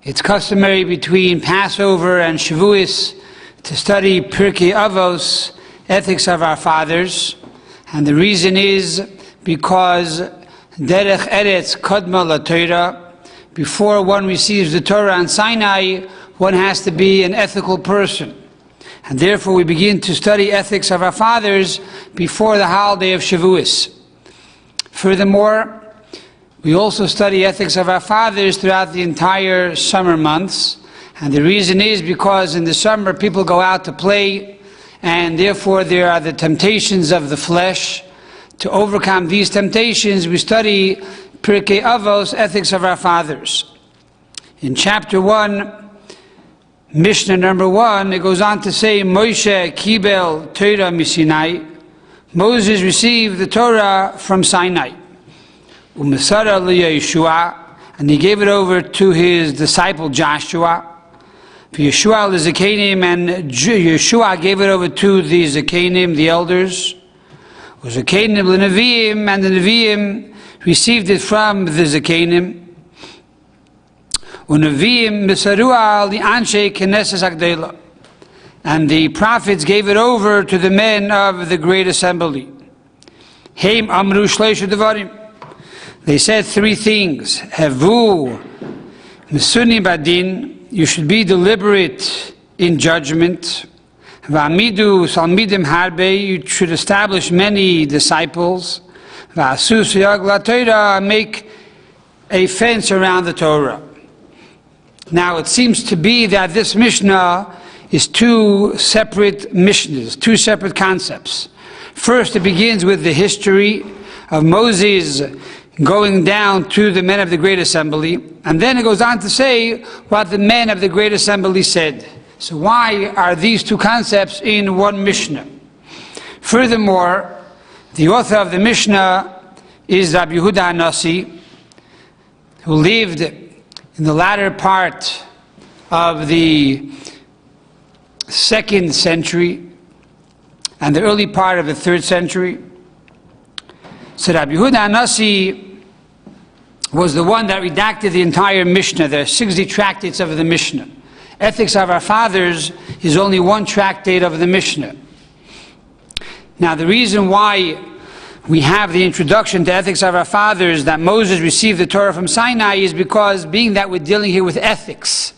It's customary between Passover and Shavuos to study Pirkei Avos, Ethics of Our Fathers, and the reason is because Derech Eretz Kodma LaTorah, before one receives the Torah on Sinai, one has to be an ethical person. And therefore we begin to study Ethics of Our Fathers before the holiday of Shavuos. Furthermore, we also study Ethics of Our Fathers throughout the entire summer months. And the reason is because in the summer people go out to play, and therefore there are the temptations of the flesh. To overcome these temptations, we study Pirkei Avos, Ethics of Our Fathers. In chapter 1, Mishnah number 1, it goes on to say, Moshe Kibel Torah Misinai. Moses received the Torah from Sinai. Umesara Yeshua, and he gave it over to his disciple Joshua. Yeshua the Zakanim, and Yeshua gave it over to the Zakanim, the elders. Zakanim the Nevi'im, and the Nevi'im received it from the Zakanim. Unevi'im Misarua the Anshe Knesses Agdela, and the prophets gave it over to the men of the great assembly. Heim Amru Shleisha Devarim. They said three things. Havu Misuni Badin, you should be deliberate in judgment. Va'amidu Salmidim Harbe, you should establish many disciples. Va'asu Siyag LaTorah, make a fence around the Torah. Now it seems to be that this Mishnah is two separate Mishnahs, two separate concepts. First, it begins with the history of Moses going down to the men of the Great Assembly, and then it goes on to say what the men of the Great Assembly said. So why are these two concepts in one Mishnah? Furthermore, the author of the Mishnah is Rabbi Yehuda HaNasi, who lived in the latter part of the 2nd century and the early part of the 3rd century. So Rabbi Yehuda HaNasi was the one that redacted the entire Mishnah. There are 60 tractates of the Mishnah. Ethics of Our Fathers is only one tractate of the Mishnah. Now the reason why we have the introduction to Ethics of Our Fathers, that Moses received the Torah from Sinai, is because being that we're dealing here with ethics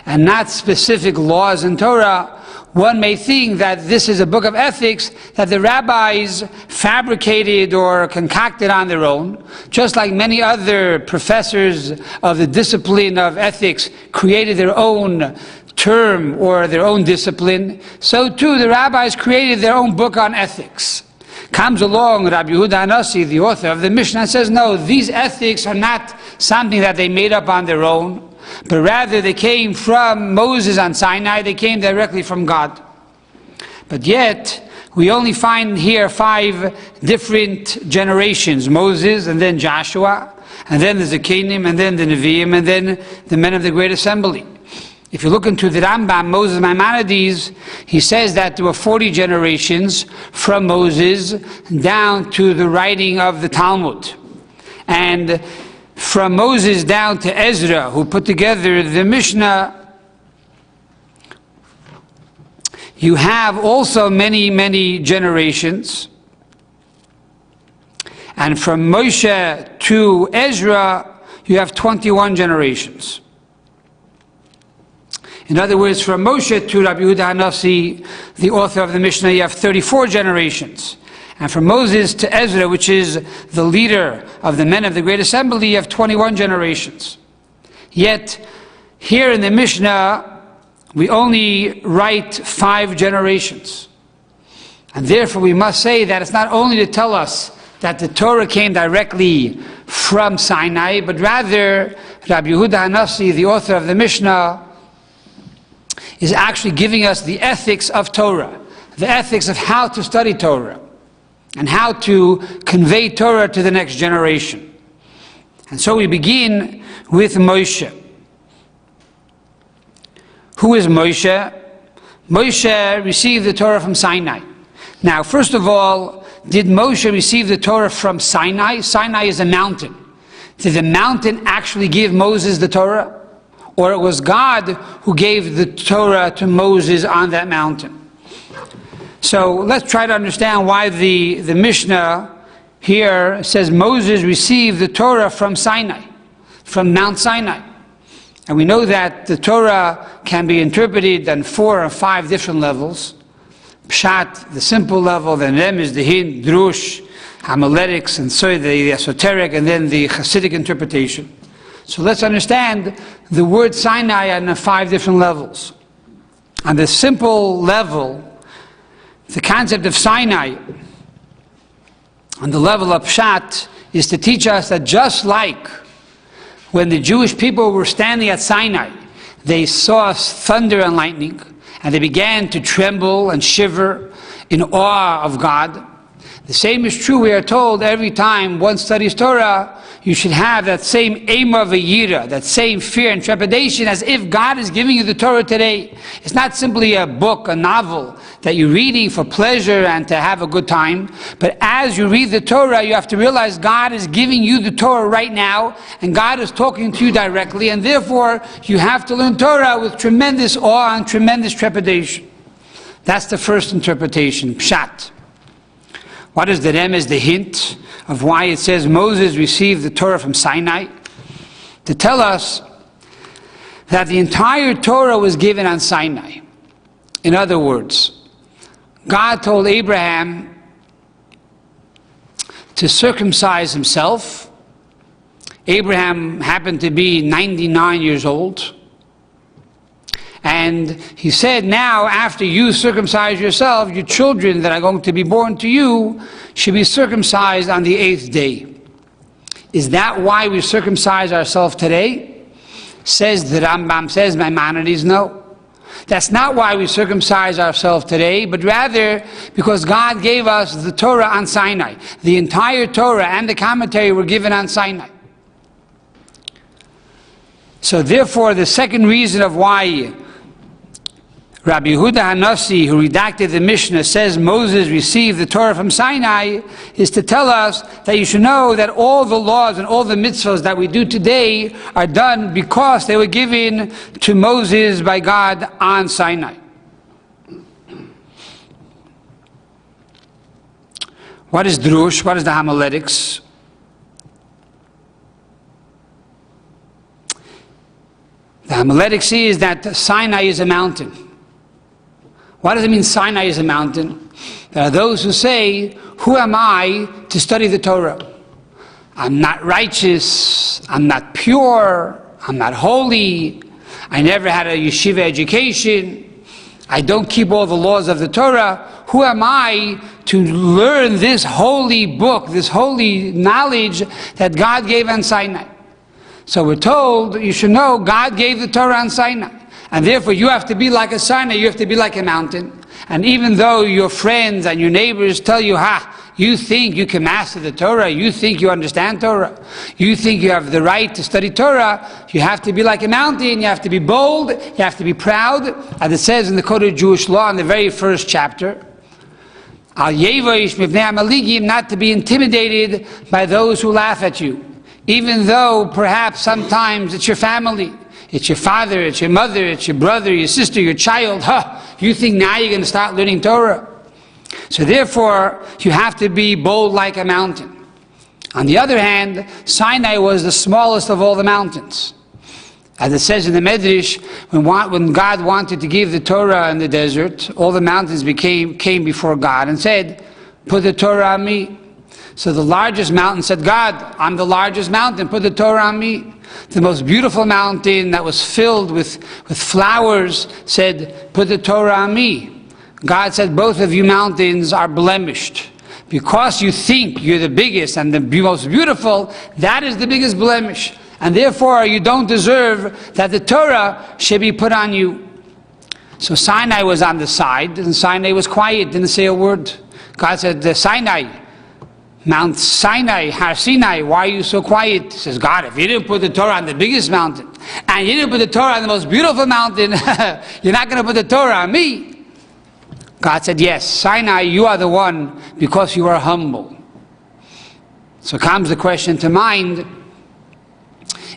and not specific laws in Torah, one may think that this is a book of ethics that the rabbis fabricated or concocted on their own, just like many other professors of the discipline of ethics created their own term or their own discipline. So too the rabbis created their own book on ethics. Comes along Rabbi Yehuda HaNasi, the author of the Mishnah, and says, no, these ethics are not something that they made up on their own, but rather they came from Moses on Sinai, they came directly from God. But yet, we only find here 5 different generations: Moses, and then Joshua, and then the Zakanim, and then the Nevi'im, and then the men of the Great Assembly. If you look into the Rambam, Moses Maimonides, he says that there were 40 generations from Moses down to the writing of the Talmud. And from Moses down to Ezra, who put together the Mishnah, you have also many, many generations. And from Moshe to Ezra, you have 21 generations. In other words, from Moshe to Rabbi Yehuda HaNasi, the author of the Mishnah, you have 34 generations. And from Moses to Ezra, which is the leader of the men of the Great Assembly, you have 21 generations. Yet, here in the Mishnah, we only write 5 generations. And therefore we must say that it's not only to tell us that the Torah came directly from Sinai, but rather Rabbi Yehuda HaNasi, the author of the Mishnah, is actually giving us the ethics of Torah, the ethics of how to study Torah, and how to convey Torah to the next generation. And so we begin with Moshe. Who is Moshe? Moshe received the Torah from Sinai. Now, first of all, did Moshe receive the Torah from Sinai? Sinai is a mountain. Did the mountain actually give Moses the Torah? or it was God who gave the Torah to Moses on that mountain. So let's try to understand why the Mishnah here says Moses received the Torah from Sinai, from Mount Sinai. And we know that the Torah can be interpreted on 4 or 5 different levels. Pshat, the simple level, then Remez, the hint, Drush, homiletics, and so the esoteric, and then the Hasidic interpretation. So let's understand the word Sinai on 5 different levels. On the simple level, the concept of Sinai, on the level of Pshat, is to teach us that just like when the Jewish people were standing at Sinai, they saw thunder and lightning, and they began to tremble and shiver in awe of God. The same is true, we are told, every time one studies Torah, you should have that same ema v'yira, that same fear and trepidation, as if God is giving you the Torah today. It's not simply a book, a novel, that you're reading for pleasure and to have a good time. But as you read the Torah, you have to realize God is giving you the Torah right now, and God is talking to you directly, and therefore you have to learn Torah with tremendous awe and tremendous trepidation. That's the first interpretation, Pshat. What is the remez, the hint of why it says Moses received the Torah from Sinai? To tell us that the entire Torah was given on Sinai. In other words, God told Abraham to circumcise himself. Abraham happened to be 99 years old. And he said, now after you circumcise yourself, your children that are going to be born to you should be circumcised on the 8th day. Is that why we circumcise ourselves today? Says the Rambam, says Maimonides, no. That's not why we circumcise ourselves today, but rather because God gave us the Torah on Sinai. The entire Torah and the commentary were given on Sinai. So therefore, the second reason of why Rabbi Yehuda Hanassi, who redacted the Mishnah, says Moses received the Torah from Sinai, is to tell us that you should know that all the laws and all the mitzvahs that we do today are done because they were given to Moses by God on Sinai. What is Drush? What is the homiletics? The homiletics is that Sinai is a mountain. What does it mean Sinai is a mountain? There are those who say, who am I to study the Torah? I'm not righteous, I'm not pure, I'm not holy, I never had a yeshiva education, I don't keep all the laws of the Torah. Who am I to learn this holy book, this holy knowledge that God gave on Sinai? So we're told, you should know, God gave the Torah on Sinai. And therefore you have to be like a Sinai, you have to be like a mountain. And even though your friends and your neighbors tell you, you think you can master the Torah, you think you understand Torah, you think you have the right to study Torah, you have to be like a mountain, you have to be bold, you have to be proud. As it says in the Code of Jewish Law in the very first chapter, Al Yevoish Mivnei Amaligim, not to be intimidated by those who laugh at you. Even though perhaps sometimes it's your family, it's your father, it's your mother, it's your brother, your sister, your child. You think now you're going to start learning Torah. So therefore, you have to be bold like a mountain. On the other hand, Sinai was the smallest of all the mountains. As it says in the Medrash, when God wanted to give the Torah in the desert, all the mountains came before God and said, put the Torah on me. So the largest mountain said, God, I'm the largest mountain, put the Torah on me. The most beautiful mountain that was filled with flowers said, put the Torah on me. God said, both of you mountains are blemished. Because you think you're the biggest and the most beautiful, that is the biggest blemish. And therefore you don't deserve that the Torah should be put on you. So Sinai was on the side, and Sinai was quiet, didn't say a word. God said, Sinai, Mount Sinai, Har Sinai, why are you so quiet? He says, God, if you didn't put the Torah on the biggest mountain, and you didn't put the Torah on the most beautiful mountain, you're not going to put the Torah on me. God said, yes, Sinai, you are the one because you are humble. So comes the question to mind,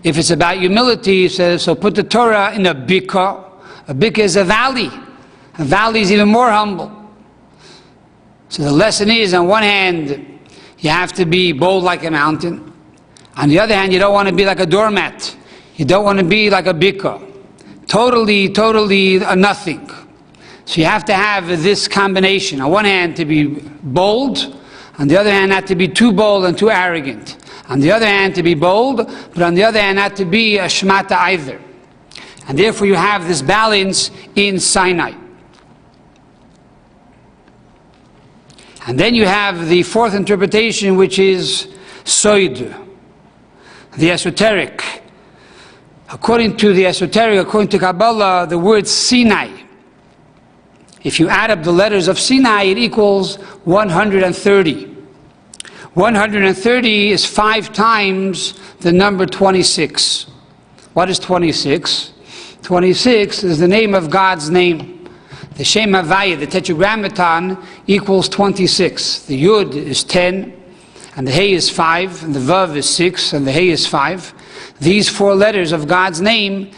If it's about humility, he says, so put the Torah in a bika. A bika is a valley. A valley is even more humble. So the lesson is, on one hand, you have to be bold like a mountain. On the other hand, you don't want to be like a doormat. You don't want to be like a bika. Totally a nothing. So you have to have this combination. On one hand, to be bold. On the other hand, not to be too bold and too arrogant. On the other hand, to be bold, but on the other hand, not to be a shmata either. And therefore, you have this balance in Sinai. And then you have the fourth interpretation, which is Soid, the esoteric. According to the esoteric, according to Kabbalah, the word Sinai, if you add up the letters of Sinai, it equals 130. 130 is 5 times the number 26. What is 26? 26 is the name of God's name. The Shem Havaya, the Tetragrammaton, equals 26. The Yud is 10, and the Hey is 5, and the Vav is 6, and the Hey is 5. These 4 letters of God's name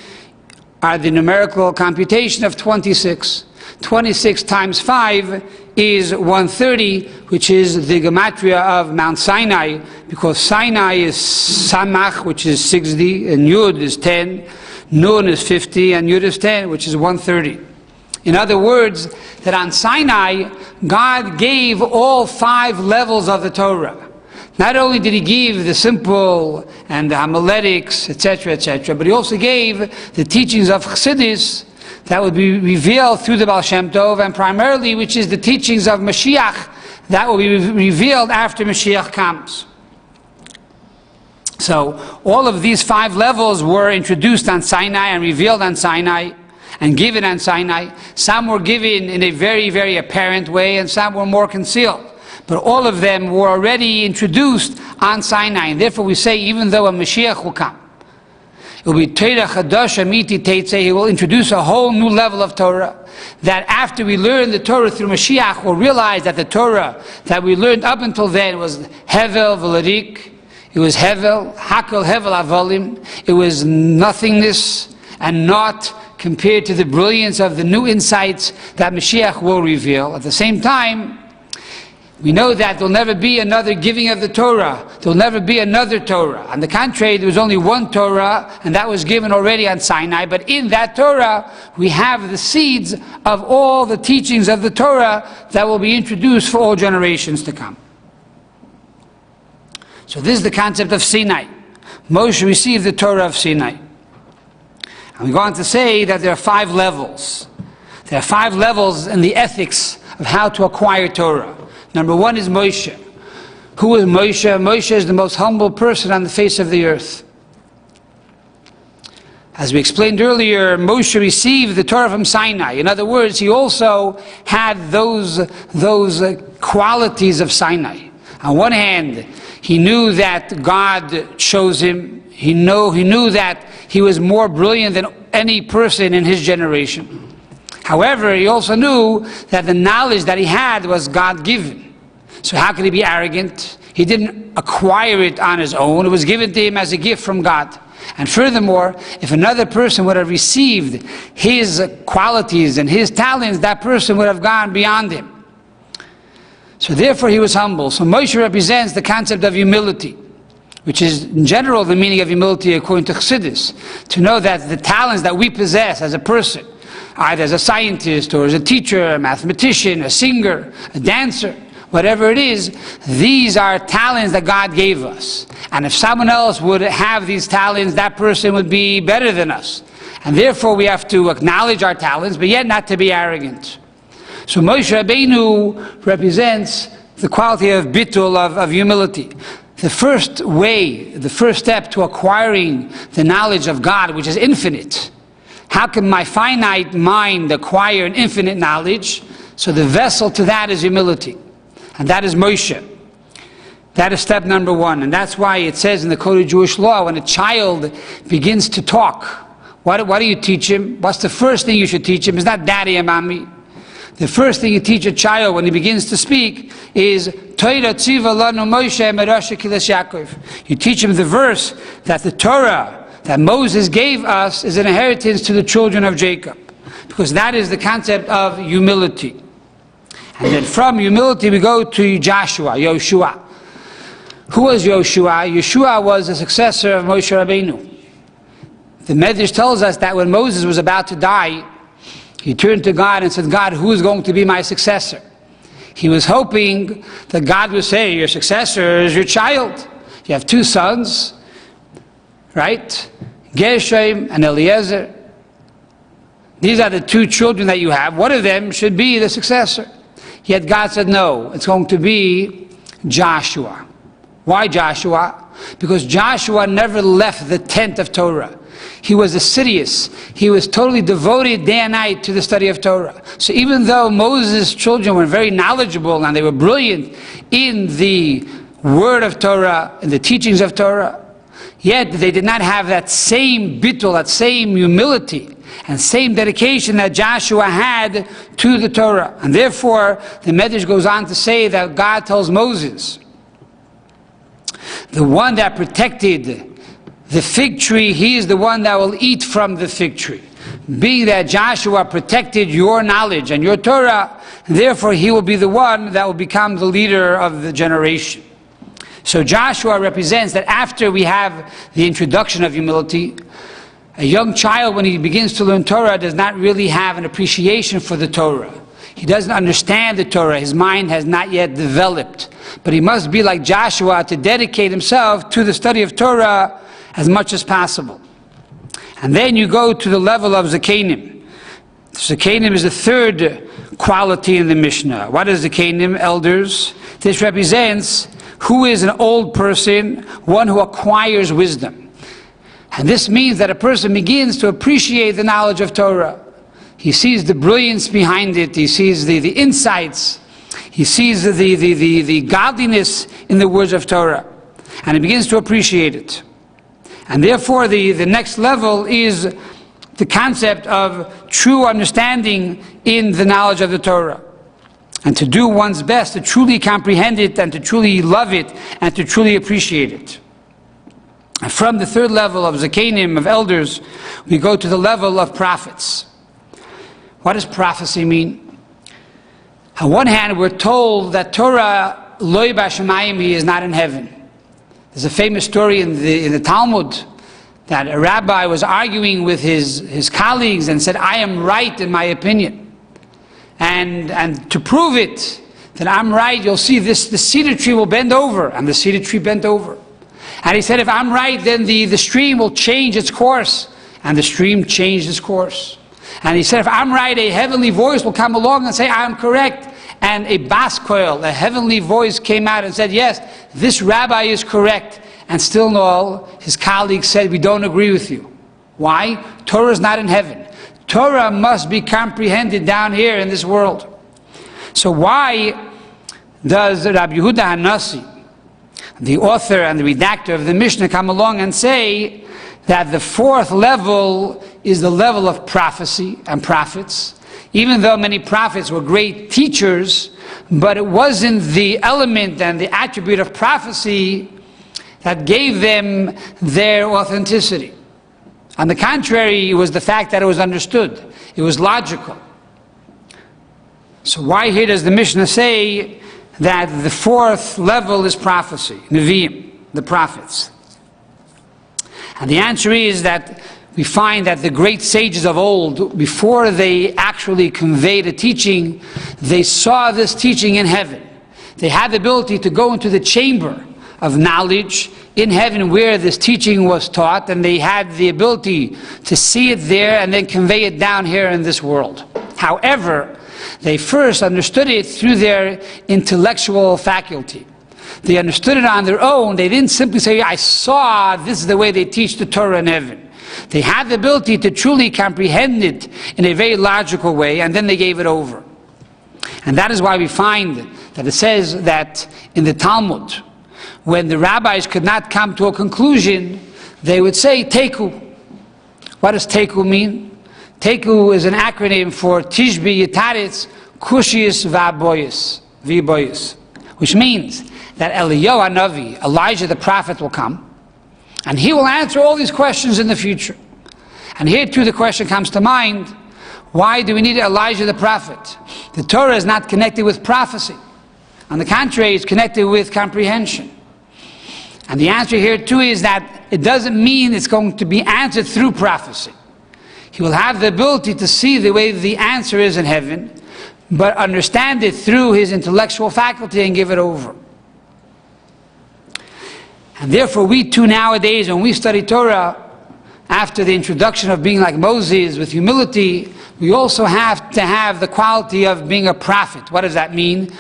are the numerical computation of 26. 26 times 5 is 130, which is the gematria of Mount Sinai, because Sinai is Samach, which is 60, and Yud is 10, Nun is 50, and Yud is 10, which is 130. In other words, that on Sinai, God gave all 5 levels of the Torah. Not only did he give the simple and the homiletics, etc., but he also gave the teachings of Chassidus that would be revealed through the Baal Shem Tov, and primarily, which is the teachings of Mashiach, that will be revealed after Mashiach comes. So, all of these 5 levels were introduced on Sinai and revealed on Sinai and given on Sinai. Some were given in a very apparent way, and some were more concealed. But all of them were already introduced on Sinai, and therefore we say, even though a Mashiach will come, it will be Torah Chadash Amiti Teitzeh, he will introduce a whole new level of Torah, that after we learn the Torah through Mashiach, we'll realize that the Torah that we learned up until then was Hevel V'Larik, it was Hevel, Hakel Hevel Avolim, it was nothingness and naught compared to the brilliance of the new insights that Mashiach will reveal. At the same time, we know that there will never be another giving of the Torah. There will never be another Torah. On the contrary, there was only one Torah, and that was given already on Sinai. But in that Torah, we have the seeds of all the teachings of the Torah that will be introduced for all generations to come. So this is the concept of Sinai. Moshe received the Torah of Sinai. And we go on to say that there are 5 levels. There are 5 levels in the ethics of how to acquire Torah. Number 1 is Moshe. Who is Moshe? Moshe is the most humble person on the face of the earth. As we explained earlier, Moshe received the Torah from Sinai. In other words, he also had those qualities of Sinai. On one hand, he knew that God chose him. He knew that he was more brilliant than any person in his generation. However, he also knew that the knowledge that he had was God-given. So how could he be arrogant? He didn't acquire it on his own. It was given to him as a gift from God. And furthermore, if another person would have received his qualities and his talents, that person would have gone beyond him. So therefore he was humble. So Moshe represents the concept of humility, which is in general the meaning of humility according to Chassidus. To know that the talents that we possess as a person, either as a scientist or as a teacher, a mathematician, a singer, a dancer, whatever it is, these are talents that God gave us. And if someone else would have these talents, that person would be better than us. And therefore we have to acknowledge our talents, but yet not to be arrogant. So Moshe Rabbeinu represents the quality of bitul, of humility. The first way, the first step to acquiring the knowledge of God, which is infinite. How can my finite mind acquire an infinite knowledge? So the vessel to that is humility. And that is Moshe. That is step number 1. And that's why it says in the Code of Jewish Law, when a child begins to talk, what do you teach him? What's the first thing you should teach him? It's not daddy and mommy. The first thing you teach a child when he begins to speak is Torah tziva lanu Moshe merasha kilas Yaakov. You teach him the verse that the Torah that Moses gave us is an inheritance to the children of Jacob, because that is the concept of humility. And then from humility we go to Joshua, Yoshua. Who was Yoshua? Yoshua was a successor of Moshe Rabbeinu. The Medrash tells us that when Moses was about to die, he turned to God and said, God, who is going to be my successor? He was hoping that God would say, your successor is your child. You have two sons, right? Gershom and Eliezer. These are the two children that you have. One of them should be the successor. Yet God said, no, it's going to be Joshua. Why Joshua? Because Joshua never left the tent of Torah. He was assiduous. He was totally devoted day and night to the study of Torah. So even though Moses' children were very knowledgeable and they were brilliant in the word of Torah, in the teachings of Torah, yet they did not have that same bittul, that same humility, and same dedication that Joshua had to the Torah. And therefore, the Medrash goes on to say that God tells Moses, the one that protected the fig tree, he is the one that will eat from the fig tree. Being that Joshua protected your knowledge and your Torah, therefore he will be the one that will become the leader of the generation. So Joshua represents that after we have the introduction of humility, a young child, when he begins to learn Torah, does not really have an appreciation for the Torah. He doesn't understand the Torah. His mind has not yet developed. But he must be like Joshua to dedicate himself to the study of Torah as much as possible. And then you go to the level of Zakanim. Zakanim is the third quality in the Mishnah. What is Zakanim? Elders. This represents who is an old person, one who acquires wisdom. And this means that a person begins to appreciate the knowledge of Torah. He sees the brilliance behind it. He sees the insights. He sees the godliness in the words of Torah. And he begins to appreciate it. And therefore the next level is the concept of true understanding in the knowledge of the Torah. And to do one's best to truly comprehend it and to truly love it and to truly appreciate it. And from the third level of Zakanim, of elders, we go to the level of prophets. What does prophecy mean? On one hand, we're told that Torah, Loi Bashamayim, he is not in heaven. There's a famous story in the Talmud that a rabbi was arguing with his colleagues and said, I am right in my opinion. And to prove it, that I'm right, you'll see the cedar tree will bend over. And the cedar tree bent over. And he said, if I'm right, then the stream will change its course. And the stream changed its course. And he said, if I'm right, a heavenly voice will come along and say, I'm correct. And a bas koil, a heavenly voice, came out and said, yes, this rabbi is correct. And still in all, his colleagues said, we don't agree with you. Why? Torah is not in heaven. Torah must be comprehended down here in this world. So why does Rabbi Yehuda HaNasi, the author and the redactor of the Mishnah, come along and say that the fourth level is the level of prophecy and prophets? Even though many prophets were great teachers, but it wasn't the element and the attribute of prophecy that gave them their authenticity. On the contrary, it was the fact that it was understood. It was logical. So why here does the Mishnah say that the fourth level is prophecy, Nevi'im, the prophets? And the answer is that we find that the great sages of old, before they actually conveyed a teaching, they saw this teaching in heaven. They had the ability to go into the chamber of knowledge in heaven where this teaching was taught, and they had the ability to see it there and then convey it down here in this world. However, they first understood it through their intellectual faculty. They understood it on their own. They didn't simply say, I saw this is the way they teach the Torah in heaven. They had the ability to truly comprehend it in a very logical way, and then they gave it over. And that is why we find that it says that in the Talmud, when the rabbis could not come to a conclusion, they would say, Teku. What does Teku mean? Teku is an acronym for Tishbi Yitaritz Kushius V'Aboyis, which means that Eliyahu HaNavi, Elijah the prophet, will come, And he will answer all these questions in the future. And here too the question comes to mind, why do we need Elijah the prophet? The Torah is not connected with prophecy. On the contrary, it's connected with comprehension. And the answer here too is that it doesn't mean it's going to be answered through prophecy. He will have the ability to see the way the answer is in heaven, but understand it through his intellectual faculty and give it over. And therefore we too nowadays, when we study Torah, after the introduction of being like Moses with humility, we also have to have the quality of being a prophet. What does that mean?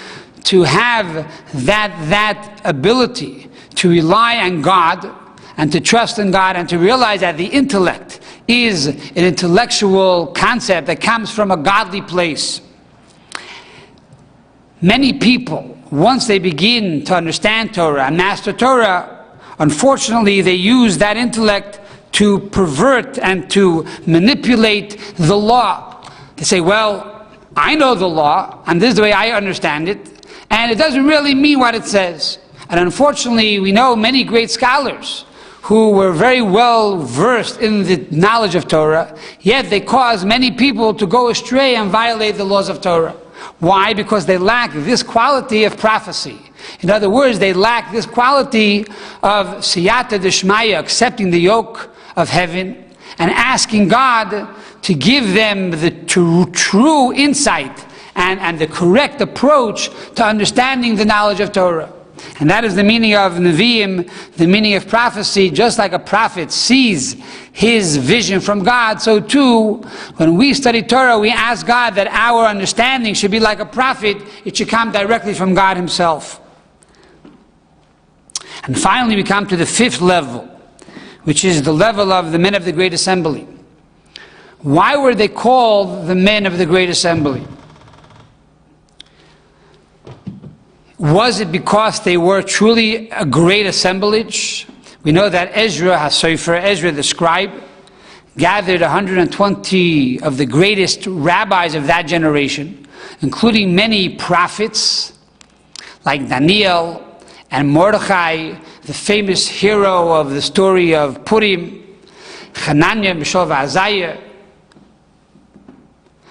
To have that ability to rely on God and to trust in God and to realize that the intellect is an intellectual concept that comes from a godly place. Many people, once they begin to understand Torah and master Torah, unfortunately they use that intellect to pervert and to manipulate the law. They say, well, I know the law, and this is the way I understand it, and it doesn't really mean what it says. And unfortunately, we know many great scholars who were very well versed in the knowledge of Torah, yet they cause many people to go astray and violate the laws of Torah. Why? Because they lack this quality of prophecy. In other words, they lack this quality of siyata d'shmaya, accepting the yoke of heaven and asking God to give them the true insight and the correct approach to understanding the knowledge of Torah. And that is the meaning of Nevi'im, the meaning of prophecy. Just like a prophet sees his vision from God, so too, when we study Torah, we ask God that our understanding should be like a prophet. It should come directly from God himself. And finally, we come to the fifth level, which is the level of the men of the Great Assembly. Why were they called the men of the Great Assembly? Was it because they were truly a great assemblage? We know that Ezra HaSofer, Ezra the scribe, gathered 120 of the greatest rabbis of that generation, including many prophets like Daniel and Mordechai, the famous hero of the story of Purim, Hananiah, Mishael, Azariah,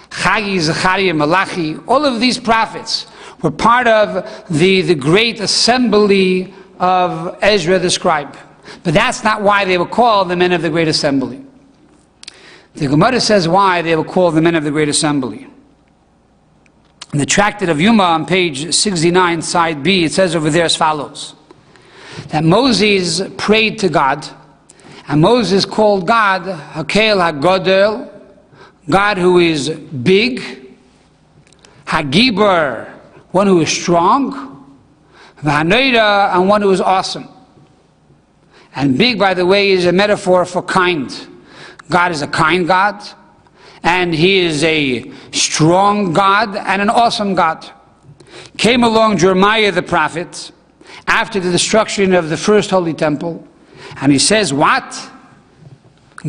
Chagi, Zechariah, Malachi. All of these prophets were part of the great assembly of Ezra the scribe. But that's not why they were called the men of the great assembly. The Gemara says why they were called the men of the great assembly. In the Tractate of Yuma on page 69, side B, it says over there as follows: that Moses prayed to God, and Moses called God Hakel HaGodel, God who is big, Hagibor, one who is strong, V'hanoida, and one who is awesome. And big, by the way, is a metaphor for kind. God is a kind God, and he is a strong God and an awesome God. Came along Jeremiah the prophet after the destruction of the first holy temple, and he says, what?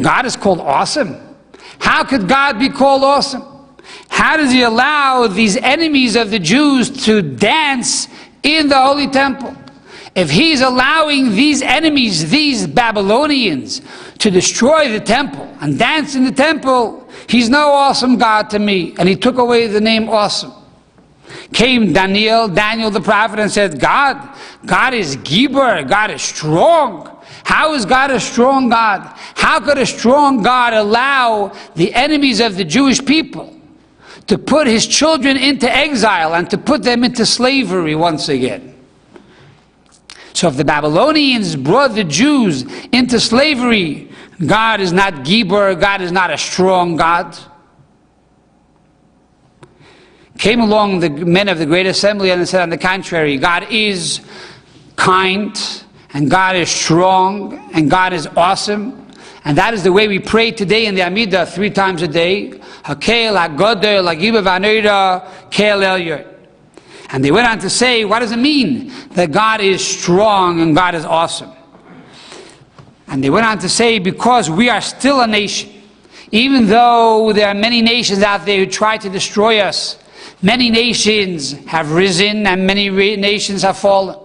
God is called awesome? How could God be called awesome? How does he allow these enemies of the Jews to dance in the holy temple? If he's allowing these enemies, these Babylonians, to destroy the temple and dance in the temple, he's no awesome God to me. And he took away the name awesome. Came Daniel the prophet, and said, God is Gibor, God is strong. How is God a strong God? How could a strong God allow the enemies of the Jewish people to put his children into exile and to put them into slavery once again? So if the Babylonians brought the Jews into slavery, God is not Gibor, God is not a strong God. Came along the men of the great assembly and said, on the contrary, God is kind, and God is strong, and God is awesome. And that is the way we pray today in the Amidah 3 times a day. Hakel, HaGodel, HaGibor, V'hanoida, Kel Elyon. And they went on to say, what does it mean that God is strong and God is awesome? And they went on to say, because we are still a nation. Even though there are many nations out there who try to destroy us, many nations have risen and many nations have fallen.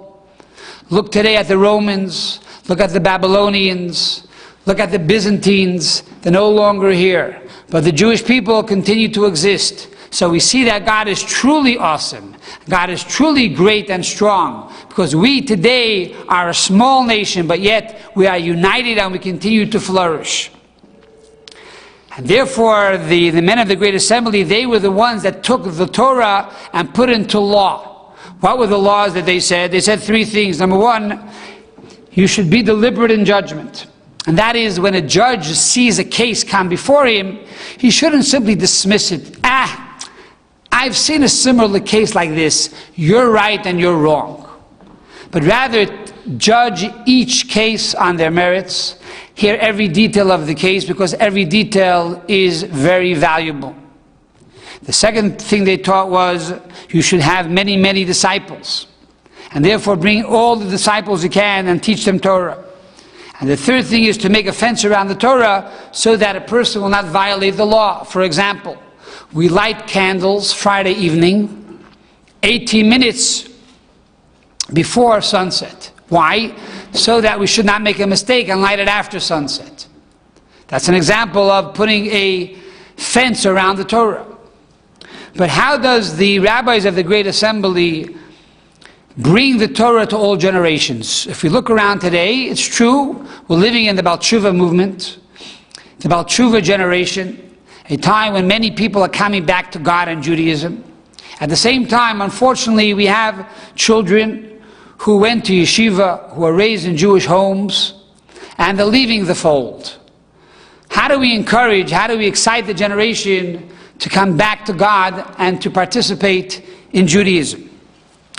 Look today at the Romans. Look at the Babylonians. Look at the Byzantines. They're no longer here. But the Jewish people continue to exist. So we see that God is truly awesome. God is truly great and strong. Because we today are a small nation, but yet we are united and we continue to flourish. And therefore, the men of the Great Assembly, they were the ones that took the Torah and put it into law. What were the laws that they said? They said three things. Number one, you should be deliberate in judgment. And that is, when a judge sees a case come before him, he shouldn't simply dismiss it. I've seen a similar case like this. You're right and you're wrong. But rather, judge each case on their merits. Hear every detail of the case, because every detail is very valuable. The second thing they taught was, you should have many, many disciples. And therefore bring all the disciples you can and teach them Torah. And the third thing is to make a fence around the Torah so that a person will not violate the law. For example, we light candles Friday evening, 18 minutes before sunset. Why? So that we should not make a mistake and light it after sunset. That's an example of putting a fence around the Torah. But how does the rabbis of the Great Assembly bring the Torah to all generations? If we look around today, it's true, we're living in the Baal Tshuva movement, the Baal Tshuva generation, a time when many people are coming back to God and Judaism. At the same time, unfortunately, we have children who went to yeshiva, who are raised in Jewish homes, and they're leaving the fold. How do we encourage, how do we excite the generation to come back to God and to participate in Judaism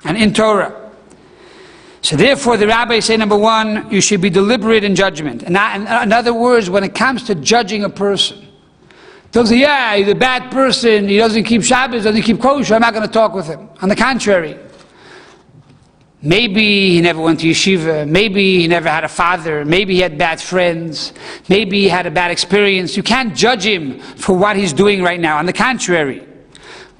and in Torah? So therefore the rabbis say, number one, you should be deliberate in judgment. And in other words, when it comes to judging a person, they'll say, yeah, he's a bad person, he doesn't keep Shabbos, doesn't keep kosher, I'm not going to talk with him. On the contrary, maybe he never went to yeshiva, maybe he never had a father, maybe he had bad friends, maybe he had a bad experience. You can't judge him for what he's doing right now. On the contrary,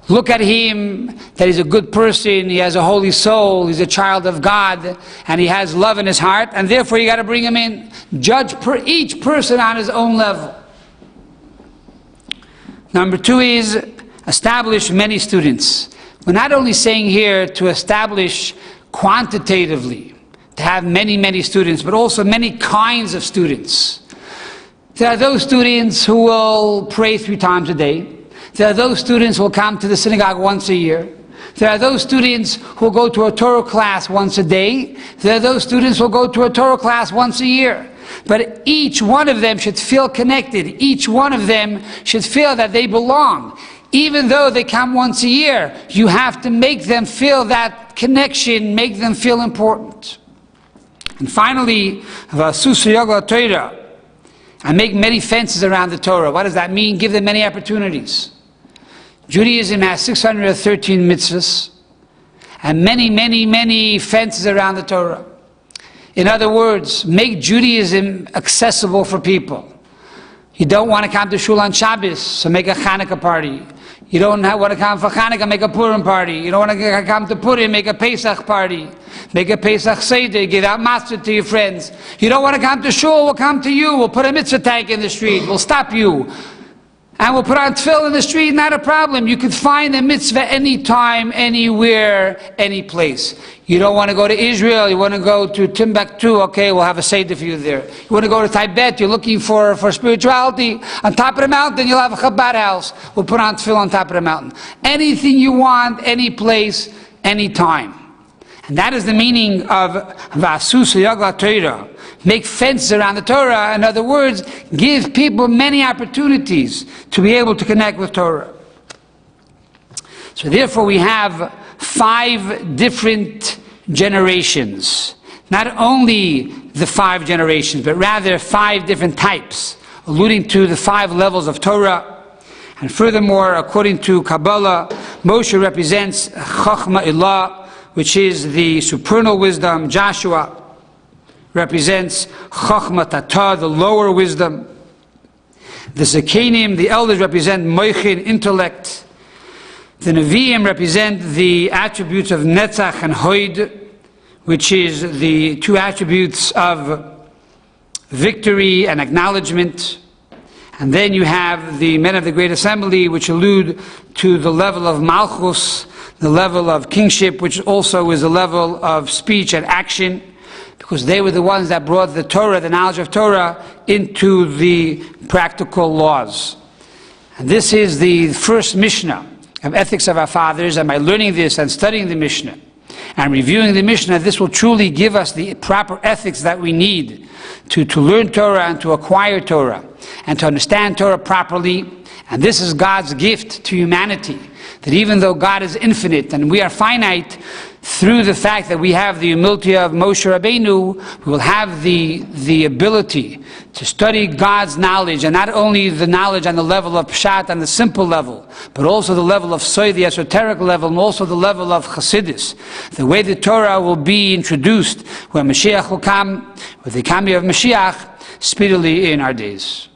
look at him, that he's a good person, he has a holy soul, he's a child of God, and he has love in his heart, and therefore you got to bring him in. Judge each person on his own level. Number two is establish many students. We're not only saying here to establish quantitatively, to have many, many students, but also many kinds of students. There are those students who will pray 3 times a day. There are those students who will come to the synagogue once a year. There are those students who will go to a Torah class once a day. There are those students who will go to a Torah class once a year. But each one of them should feel connected. Each one of them should feel that they belong. Even though they come once a year, you have to make them feel that connection, make them feel important. And finally, Torah, and make many fences around the Torah. What does that mean? Give them many opportunities. Judaism has 613 mitzvahs, and many, many, many fences around the Torah. In other words, make Judaism accessible for people. You don't want to come to shul on Shabbos, so make a Hanukkah party. You don't want to come for Hanukkah, make a Purim party. You don't want to come to Purim, make a Pesach party. Make a Pesach Seder, give out matzah to your friends. You don't want to come to shul, we'll come to you. We'll put a mitzvah tank in the street, we'll stop you. And we'll put on tefillin in the street, not a problem. You could find a mitzvah anytime, anywhere, any place. You don't want to go to Israel, you want to go to Timbuktu, okay, we'll have a Seder for you there. You want to go to Tibet, you're looking for spirituality, on top of the mountain you'll have a Chabad house. We'll put on tefillin on top of the mountain. Anything you want, any place, any time. And that is the meaning of V'asus Yagla Torah. Make fences around the Torah. In other words, give people many opportunities to be able to connect with Torah. So therefore we have 5 different generations. Not only the 5 generations, but rather 5 different types, alluding to the 5 levels of Torah. And furthermore, according to Kabbalah, Moshe represents Chachma Ilah, which is the supernal wisdom. Joshua represents Chachma Tata, the lower wisdom. The Zekanim, the elders, represent Moichin, intellect. The Nevi'im represent the attributes of Netzach and Hoid, which is the 2 attributes of victory and acknowledgement. And then you have the men of the Great Assembly, which allude to the level of Malchus, the level of kingship, which also is a level of speech and action, because they were the ones that brought the Torah, the knowledge of Torah, into the practical laws. And this is the first Mishnah of Ethics of Our Fathers, and by learning this and studying the Mishnah and reviewing the Mishnah, this will truly give us the proper ethics that we need to learn Torah and to acquire Torah and to understand Torah properly. And this is God's gift to humanity, that even though God is infinite and we are finite, through the fact that we have the humility of Moshe Rabbeinu, we will have the ability to study God's knowledge, and not only the knowledge on the level of Pshat, on the simple level, but also the level of Soy, the esoteric level, and also the level of Chassidus. The way the Torah will be introduced, when Mashiach will come, with the coming of Mashiach, speedily in our days.